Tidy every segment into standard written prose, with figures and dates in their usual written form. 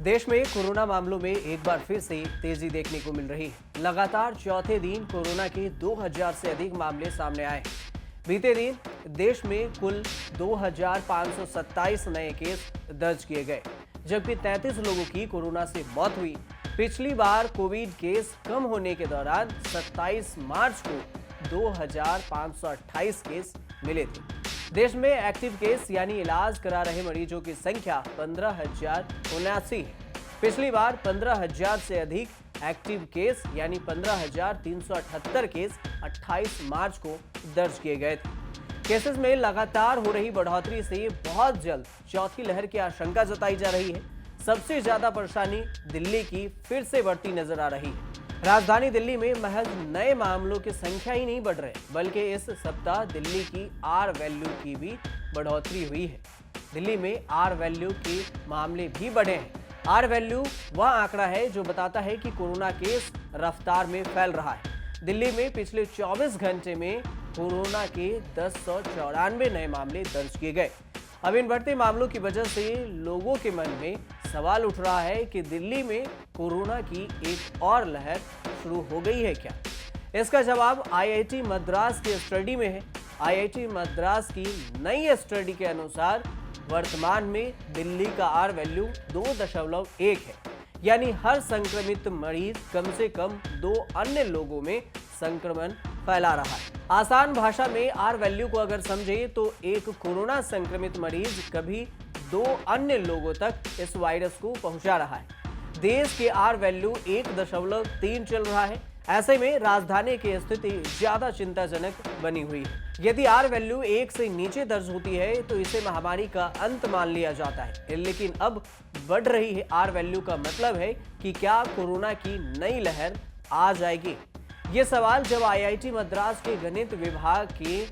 देश में कोरोना मामलों में एक बार फिर से तेजी देखने को मिल रही है। लगातार चौथे दिन कोरोना के 2000 से अधिक मामले सामने आए। बीते दिन देश में कुल 2527 नए केस दर्ज किए गए, जबकि 33 लोगों की कोरोना से मौत हुई। पिछली बार कोविड केस कम होने के दौरान 27 मार्च को 2528 केस मिले थे। देश में एक्टिव केस यानी इलाज करा रहे मरीजों की संख्या 15,079 है। पिछली बार 15,000 से अधिक एक्टिव केस यानी 15,378 केस 28 मार्च को दर्ज किए गए थे। केसेस में लगातार हो रही बढ़ोतरी से बहुत जल्द चौथी लहर की आशंका जताई जा रही है। सबसे ज्यादा परेशानी दिल्ली की फिर से बढ़ती नजर आ रही है। राजधानी दिल्ली में महज नए मामलों की संख्या ही नहीं बढ़ रहे, बल्कि इस सप्ताह दिल्ली की आर वैल्यू की भी बढ़ोतरी हुई है। दिल्ली में आर वैल्यू के मामले भी बढ़े हैं। आर वैल्यू वह आंकड़ा है जो बताता है कि कोरोना केस रफ्तार में फैल रहा है। दिल्ली में पिछले 24 घंटे में कोरोना के 1094 नए मामले दर्ज किए गए। अब इन बढ़ते मामलों की वजह से लोगों के मन में सवाल उठ रहा है कि दिल्ली में कोरोना की एक और लहर शुरू हो गई है क्या? इसका जवाब आईआईटी मद्रास की स्टडी में है। आईआईटी मद्रास की नई स्टडी के अनुसार वर्तमान में दिल्ली का आर वैल्यू 2.1 है, यानी हर संक्रमित मरीज कम से कम 2 अन्य लोगों में संक्रमण फैला रहा है। आसान भाषा में आर वैल्यू को अगर समझे तो एक कोरोना संक्रमित मरीज कभी 2 अन्य लोगों तक इस वायरस को पहुंचा रहा है। देश के आर वैल्यू 1.3 चल रहा है। ऐसे में राजधानी की स्थिति ज्यादा चिंताजनक बनी हुई है। यदि आर वैल्यू 1 से नीचे दर्ज होती है तो इसे महामारी का अंत मान लिया जाता है, लेकिन अब बढ़ रही है आर वैल्यू का मतलब है कि क्या कोरोना की नई लहर आ जाएगी? ये सवाल जब आईआईटी मद्रास के गणित विभाग के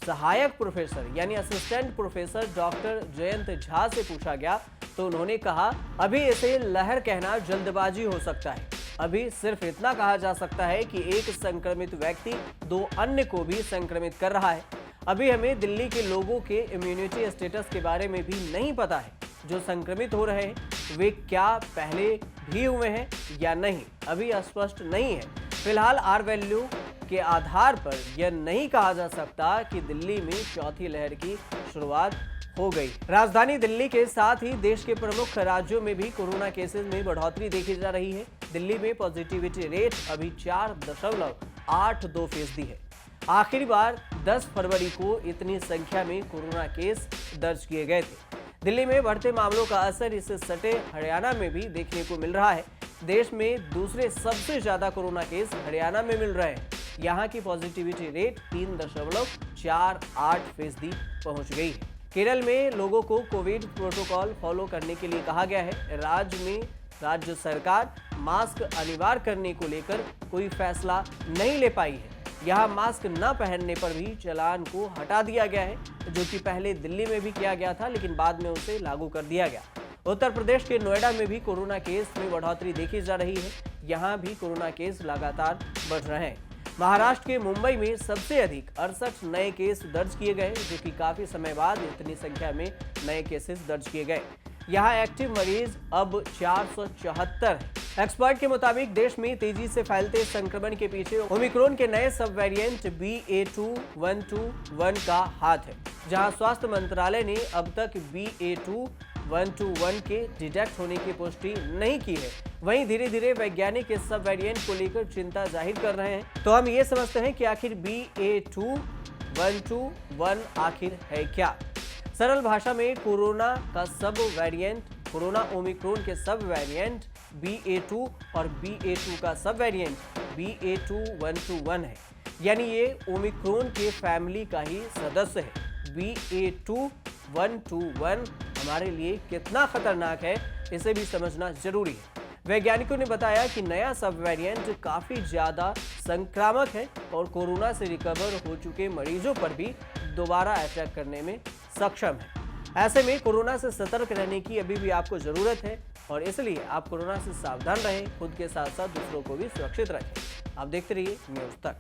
सहायक प्रोफेसर यानी assistant professor doctor Jayant Jha से पूछा गया तो उन्होंने कहा, अभी इसे लहर कहना जल्दबाजी हो सकता है। अभी सिर्फ इतना कहा जा सकता है कि एक संक्रमित व्यक्ति 2 अन्य को भी संक्रमित कर रहा है। अभी हमें दिल्ली के लोगों के इम्यूनिटी स्टेटस के बारे में भी नहीं पता है। जो संक्रमित हो रहे हैं वे क्या पहले भी हुए हैं या नहीं, अभी स्पष्ट नहीं है। फिलहाल आर वैल्यू के आधार पर यह नहीं कहा जा सकता कि दिल्ली में चौथी लहर की शुरुआत हो गई। राजधानी दिल्ली के साथ ही देश के प्रमुख राज्यों में भी कोरोना केसेस में बढ़ोतरी देखी जा रही है। दिल्ली में पॉजिटिविटी रेट अभी 4.82% है। आखिरी बार 10 फरवरी को इतनी संख्या में कोरोना केस दर्ज किए गए थे। दिल्ली में बढ़ते मामलों का असर इस सटे हरियाणा में भी देखने को मिल रहा है। देश में दूसरे सबसे ज्यादा कोरोना केस हरियाणा में मिल रहे हैं। यहाँ की पॉजिटिविटी रेट 3.48% पहुंच गई है। केरल में लोगों को कोविड प्रोटोकॉल फॉलो करने के लिए कहा गया है। राज्य सरकार मास्क अनिवार्य करने को लेकर कोई फैसला नहीं ले पाई है। यहाँ मास्क न पहनने पर भी चालान को हटा दिया गया है, जो कि पहले दिल्ली में भी किया गया था, लेकिन बाद में उसे लागू कर दिया गया। उत्तर प्रदेश के नोएडा में भी कोरोना केस में बढ़ोतरी देखी जा रही है। यहाँ भी कोरोना केस लगातार बढ़ रहे हैं। महाराष्ट्र के मुंबई में सबसे अधिक 68 नए केस दर्ज किए गए, जो कि काफी समय बाद इतनी संख्या में नए केसेस दर्ज किए गए। यहाँ एक्टिव मरीज अब 474 है। एक्सपर्ट के मुताबिक देश में तेजी से फैलते संक्रमण के पीछे ओमिक्रॉन के नए सब वेरिएंट BA.2.121 का हाथ है। जहां स्वास्थ्य मंत्रालय ने अब तक BA.2.121 के डिटेक्ट होने की पुष्टि नहीं की है, वहीं धीरे धीरे वैज्ञानिक इस सब वेरिएंट को लेकर चिंता जाहिर कर रहे हैं। तो हम ये समझते हैं कि आखिर BA.2.121 आखिर है क्या? सरल भाषा में कोरोना ओमिक्रॉन के सब वेरिएंट BA.2 और BA.2 का सब वेरिएंट BA.2.121 है, यानी ये ओमिक्रॉन के फैमिली का ही सदस्य है। BA.2.121 हमारे लिए कितना खतरनाक है, इसे भी समझना जरूरी है। वैज्ञानिकों ने बताया कि नया सब वेरिएंट काफी ज्यादा संक्रामक है और कोरोना से रिकवर हो चुके मरीजों पर भी दोबारा अटैक करने में सक्षम है। ऐसे में कोरोना से सतर्क रहने की अभी भी आपको जरूरत है और इसलिए आप कोरोना से सावधान रहें, खुद के साथ साथ दूसरों को भी सुरक्षित रखें। आप देखते रहिए न्यूज़ तक।